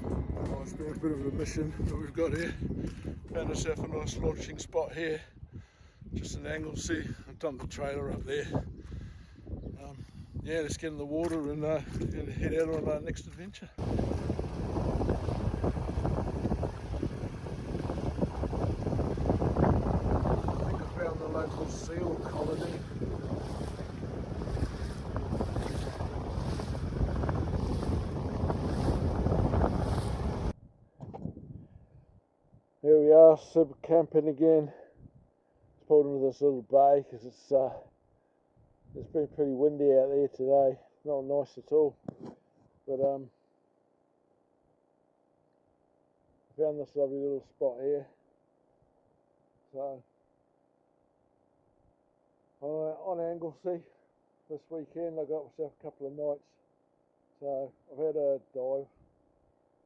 Oh, it's been a bit of a mission that we've got here. Found ourselves a nice launching spot here, just in Anglesey. I've dumped the trailer up there. Yeah, let's get in the water and head out on our next adventure. I think I found the local seal colony. Here we are, super camping again. It's pulled into this little bay because it's been pretty windy out there today. Not nice at all. But I found this lovely little spot here. So on Anglesey this weekend, I got myself a couple of nights. So I've had a dive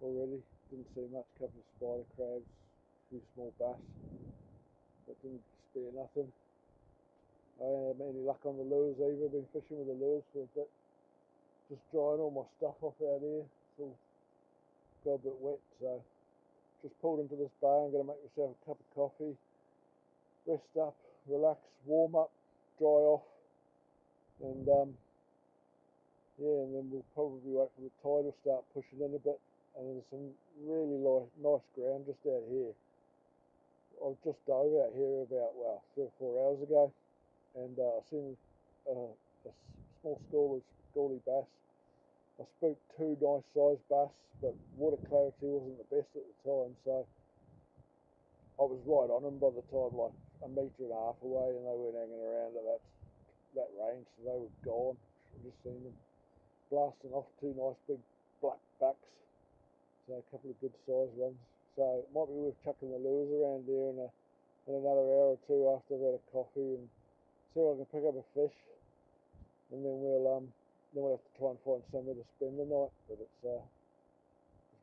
already. Didn't see much. A couple of spider crabs, a few small bass, but didn't spare nothing. I ain't had any luck on the lures either. Been fishing with the lures for a bit. Just drying all my stuff off out here. It's all got a bit wet, so just pulled into this bay. I'm going to make myself a cup of coffee, rest up, relax, warm up, dry off, and yeah, and then we'll probably wait for the tide to start pushing in a bit. And there's some really nice ground just out here. I just dove out here about 3 or 4 hours ago, and I seen a small schoolie bass. I spooked 2 nice sized bass, but water clarity wasn't the best at the time, so I was right on them by the time, like 1.5 meters away, and they weren't hanging around at that range, so they were gone. I just seen them blasting off 2 nice big black backs, so a couple of good sized ones. So it might be worth chucking the lures around here in another hour or 2 after I've had a coffee and see if I can pick up a fish, and then we'll have to try and find somewhere to spend the night. But it's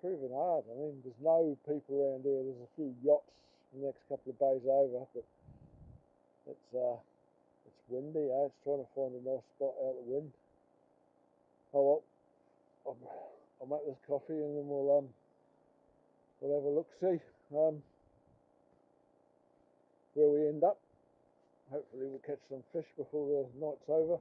proving hard. I mean, there's no people around here. There's a few yachts the next couple of bays over, but it's windy. It's trying to find a nice spot out of the wind. Oh well, I'll make this coffee and then we'll have a look, see where we end up. Hopefully we'll catch some fish before the night's over.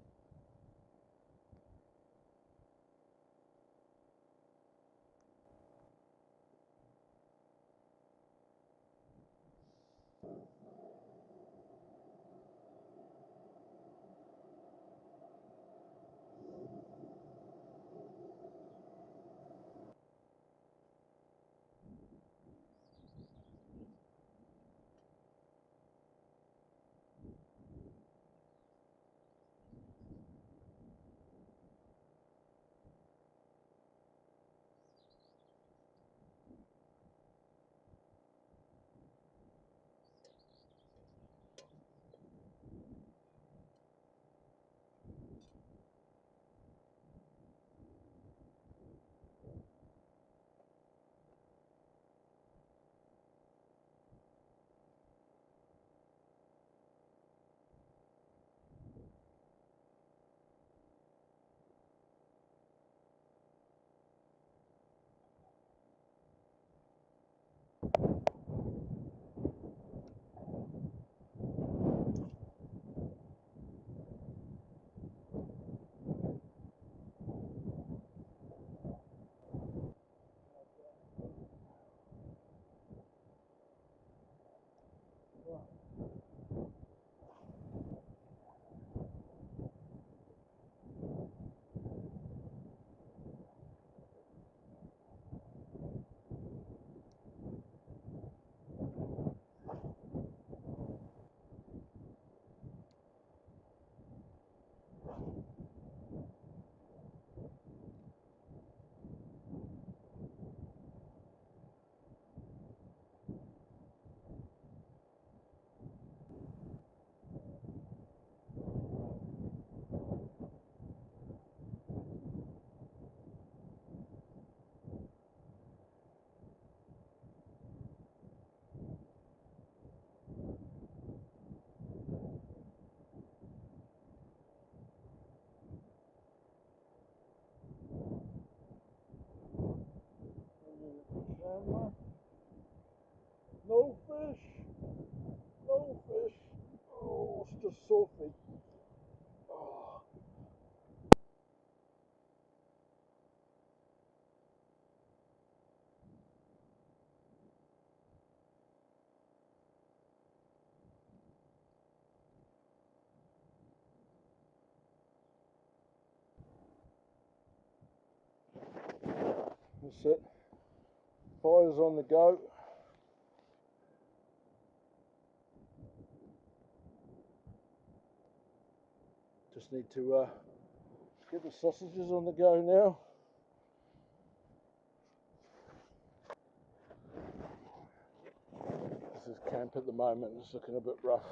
No fish. No fish. Oh, it's just salty. Oh. That's it. Fire's on the go. Just need to get the sausages on the go now. This is camp at the moment. It's looking a bit rough.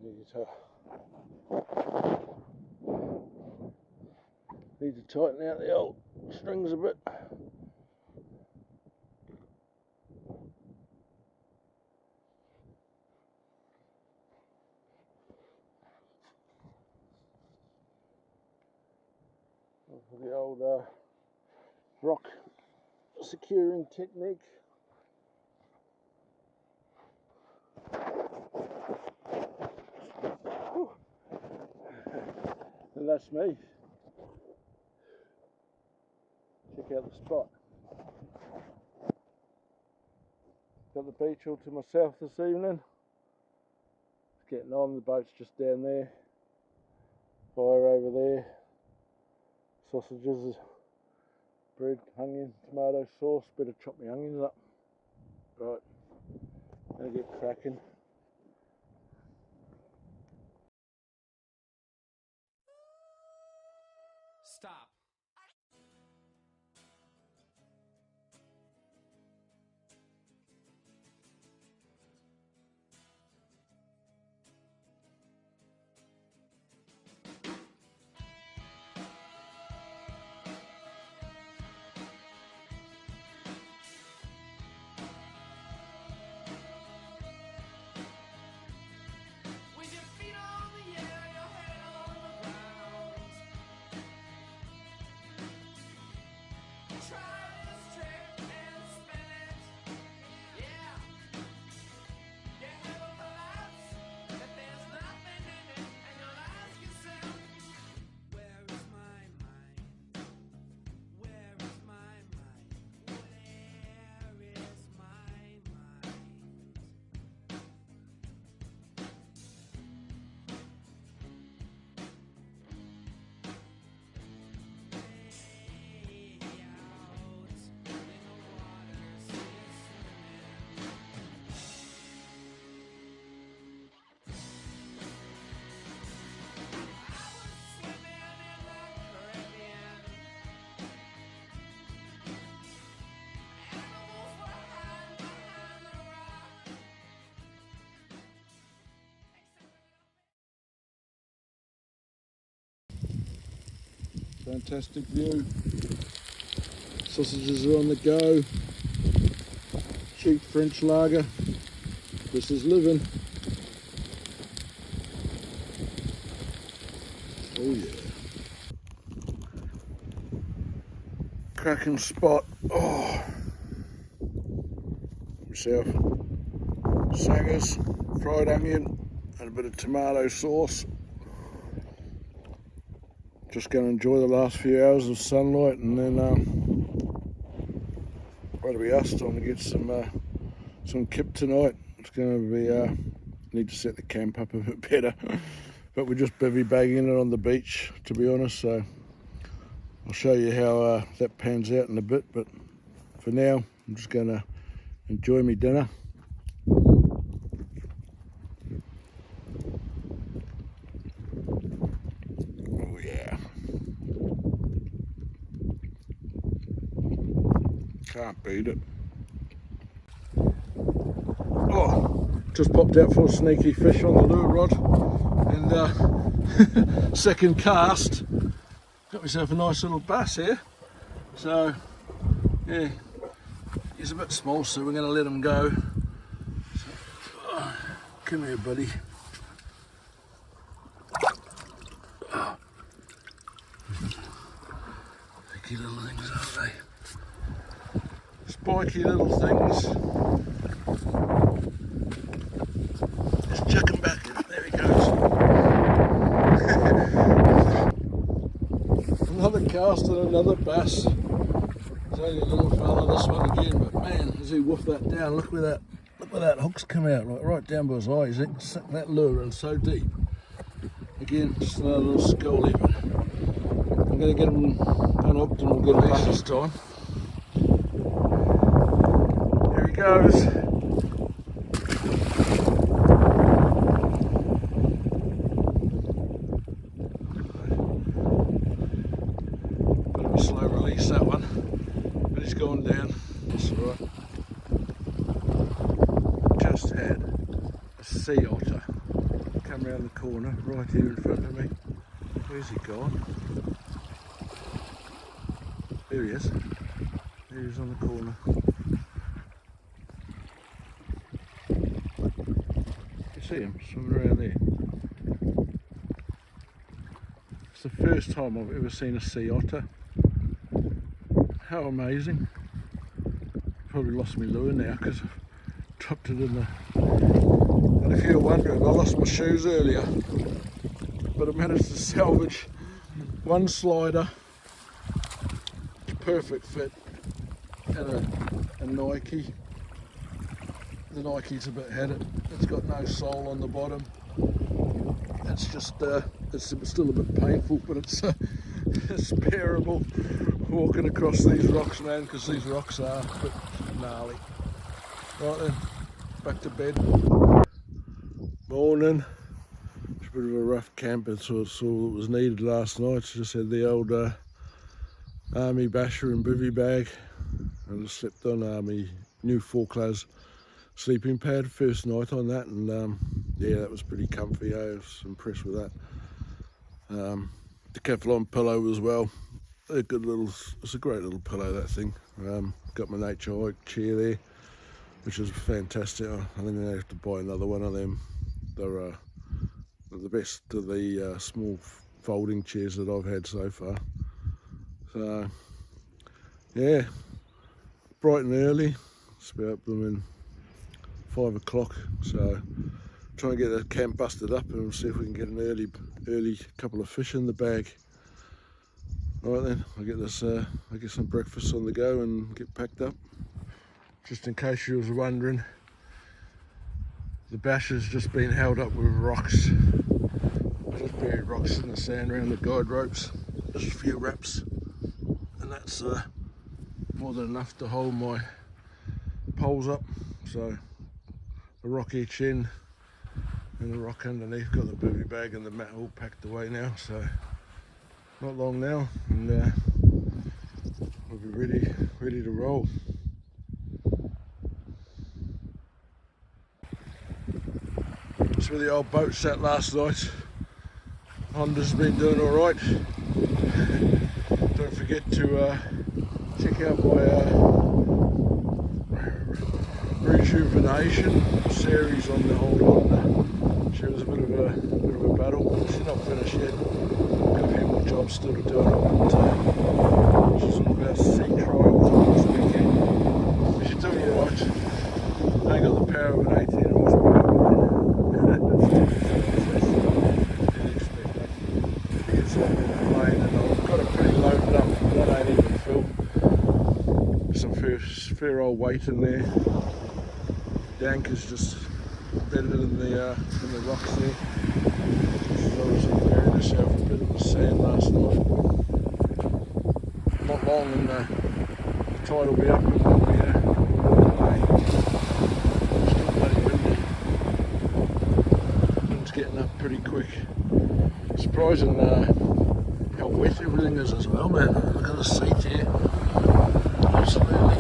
Need to tighten out the old strings a bit. For the old rock securing technique. Whew. And that's me. Check out the spot. Got the beach all to myself this evening. It's getting on, the boat's just down there. Fire over there. Sausages, bread, onion, tomato sauce. Better chop my onions up. Right, gonna get cracking. Stop. With your feet on the air, your head on the ground. Try this trick and spin it. Yeah. Your head will collapse, that there's nothing in it, and you'll ask yourself, where is my mind? Where is my mind? Where is my mind? Fantastic view. Sausages are on the go. Cheap French lager. This is living. Oh yeah. Cracking spot. Oh. Myself. Sangers, fried onion, and a bit of tomato sauce. Just going to enjoy the last few hours of sunlight, and then that'll be us. Time to get some kip tonight. It's going to be need to set the camp up a bit better, but we're just bivvy bagging it on the beach, to be honest. So I'll show you how that pans out in a bit. But for now, I'm just going to enjoy my dinner. Can't beat it. Oh, just popped out for a sneaky fish on the lure rod, and second cast, got myself a nice little bass here. So yeah, he's a bit small, so we're going to let him go. So, come here, buddy. Picky little things, aren't they? Spot pikey little things. Just chuck him back. There he goes. Another cast and another bass. It's only a little fella, this one again, but man, as he woofed that down, look where that hook's come out, like right down by his eyes. He can sink that lure in so deep. Again, just another little scully, but I'm going to get him unhooked and we'll get a bass this time. Here he goes. Bit of a slow release that one, but he's gone down. That's alright. Just had a sea otter come round the corner right here in front of me. Where's he gone? There he is. There he is on the corner. You see him swimming around there. It's the first time I've ever seen a sea otter. How amazing. Probably lost my lure now because I've dropped it in the... And if you're wondering, I lost my shoes earlier, but I managed to salvage one slider, perfect fit, and a Nike. The Nike's a bit headed. It's got no sole on the bottom. It's just, it's still a bit painful, but it's bearable walking across these rocks, man, because these rocks are a bit gnarly. Right then, back to bed. Morning. It's a bit of a rough camp. It's all that was needed last night. Just had the old army basher and bivvy bag. I just slept on my new 4-class sleeping pad first night on that, and yeah, that was pretty comfy. I was impressed with that. Decathlon pillow as well. They're good little. It's a great little pillow, that thing. Got my nature hike chair there, which is fantastic. I think I'm gonna have to buy another one of them. They're the best of the small folding chairs that I've had so far. So yeah, bright and early. It's about blooming 5 o'clock. So trying to get the camp busted up and see if we can get an early couple of fish in the bag. All right then, I'll get this. I'll get some breakfast on the go and get packed up. Just in case you was wondering, the bash has just been held up with rocks. I just buried rocks in the sand around the guide ropes. Just a few wraps, and that's more than enough to hold my poles up. So a rock each end and the rock underneath. Got the booby bag and the mat all packed away now, so not long now, and we'll be ready to roll. That's where the old boat sat last night. Honda's been doing all right. Don't forget to check out my rejuvenation series on the old Honda. She was a bit of a battle. She's not finished yet. Got a few more jobs still to do on it, but she's on about sea trials this weekend. She's doing all right. I ain't got the power of an 18 horsepower. Got it pretty loaded up. That ain't even filled. Some fair old weight in there. The anchor's just bedded in the rocks there. She's obviously buried herself a bit in the sand last night. Not long and the tide will be up and we'll be away. Still bloody windy. It's getting up pretty quick. Surprising how wet everything is as well, man. Look at the seat here. Absolutely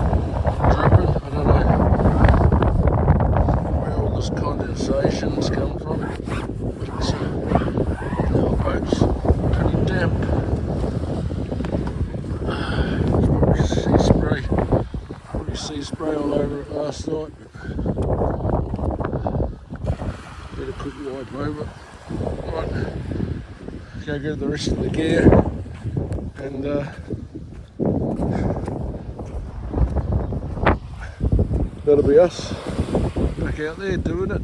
dripping. I don't know where all this condensation's come from. But the old boat's pretty damp. It's probably sea spray all over it last night. Get a quick wipe over. Right. Go get the rest of the gear and that'll be us back out there doing it.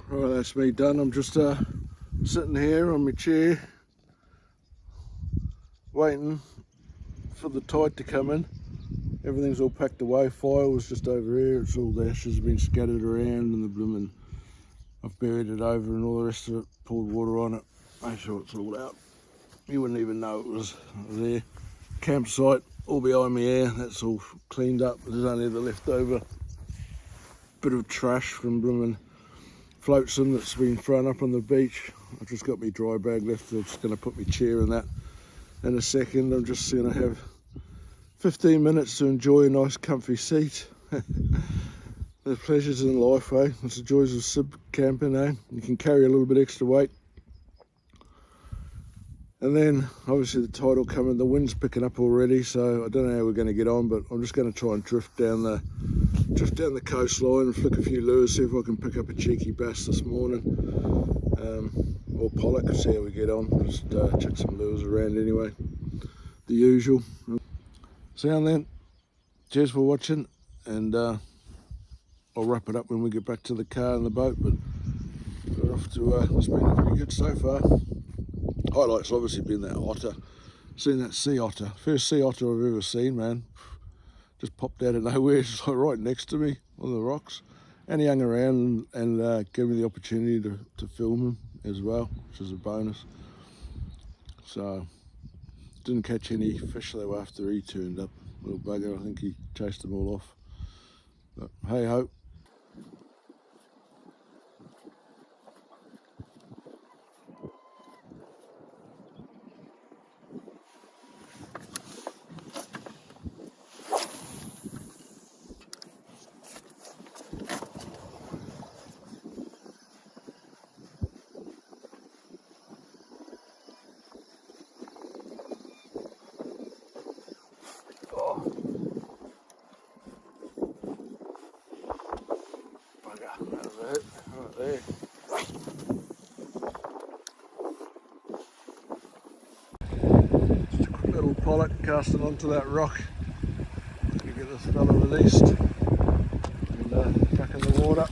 Right, that's me done. I'm just sitting here on my chair waiting for the tide to come in. Everything's all packed away. Fire was just over here. It's all the ashes have been scattered around and the blooming, I've buried it over and all the rest of it, poured water on it, made sure it's all out. You wouldn't even know it was there. Campsite all behind me here, that's all cleaned up. There's only the leftover bit of trash from blooming flotsam that's been thrown up on the beach. I've just got my dry bag left. I'm just going to put my chair in that in a second. I'm just going to have 15 minutes to enjoy a nice comfy seat. The pleasures in life, eh? It's the joys of sub camping, eh? You can carry a little bit extra weight. And then obviously the tide will come in. The wind's picking up already, so I don't know how we're going to get on, but I'm just going to try and drift down the coastline and flick a few lures, see if I can pick up a cheeky bass this morning, or pollock. See how we get on. Just chuck some lures around anyway, the usual. Sound then. Cheers for watching, and I'll wrap it up when we get back to the car and the boat. But we're off to. It's been pretty good so far. Highlights obviously been that otter. Seen that sea otter. First sea otter I've ever seen, man. Just popped out of nowhere, just like right next to me on the rocks. And he hung around and gave me the opportunity to film him as well, which is a bonus. So, didn't catch any fish though after he turned up. Little bugger, I think he chased them all off. But hey ho. That's it, right there. Just a quick little pollock casting onto that rock. Let me get this fella released and back in the water.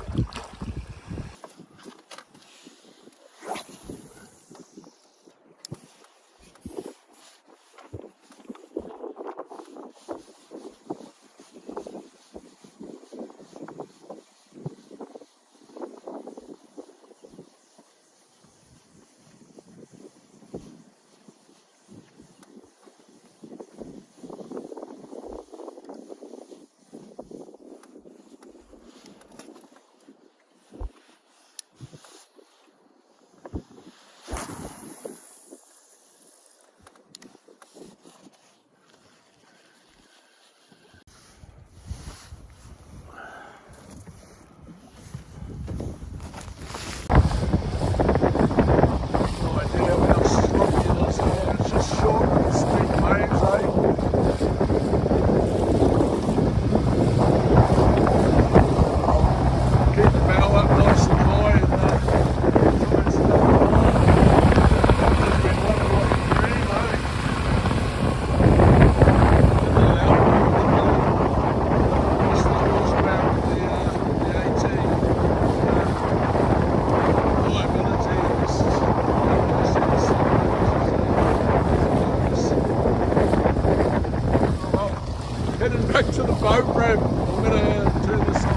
Back to the boat ramp. I'm going to turn this off,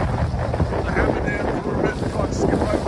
put the hammer down for a bit and try and skip over.